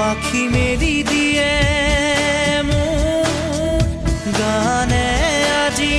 পাখি মেলি দিয়ে মোৰ গানে আজি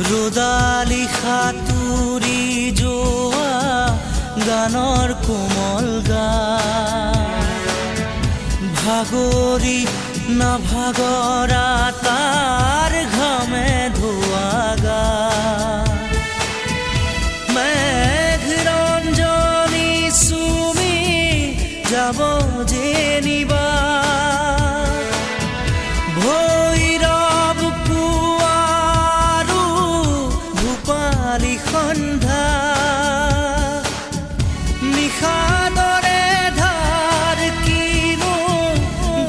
ৰোদালি সাতুৰি যোৱা গানৰ কোমল গান ভাগৰি নাভাগৰা তাৰ ঘামে ধোৱা গান মেঘৰঞ্জনী চুমি যাব যেনিবা সন্ধ্যা নিশাদৰে ধাৰ কিনো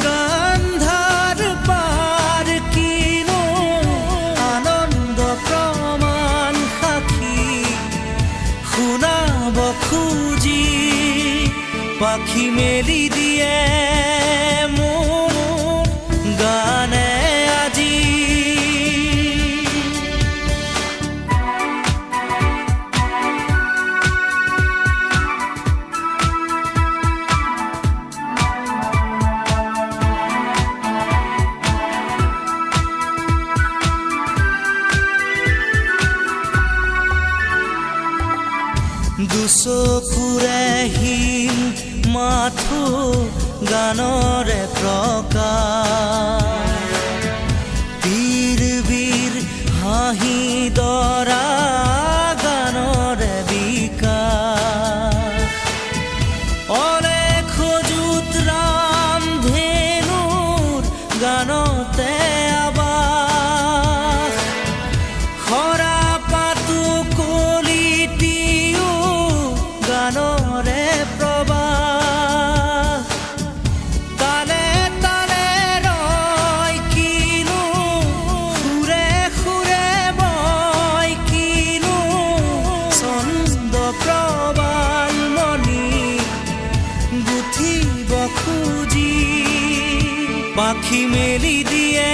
গান্ধাৰ পাৰ কিনো আনন্দ প্ৰমাণ সাক্ষী শুনাব খুজি পাখি মেলি দিয়ে মোৰ গানে আজি দুচকুৰে হিম মাথো গানৰে প্ৰকাশ বীৰ বীৰ হাঁহি দৰা গানৰে বিকাশ অলেখ যুত ৰাম ধেনুৰ গানতে আবাস খৰা পাতো কলিটিও গানৰে প্ৰবাহ তালে তালে ৰয় কিনো সুৰে সুৰে বয় কিনো ছন্দ প্ৰবাল মণি গুঠিব খুজি পাখি মেলি দিয়ে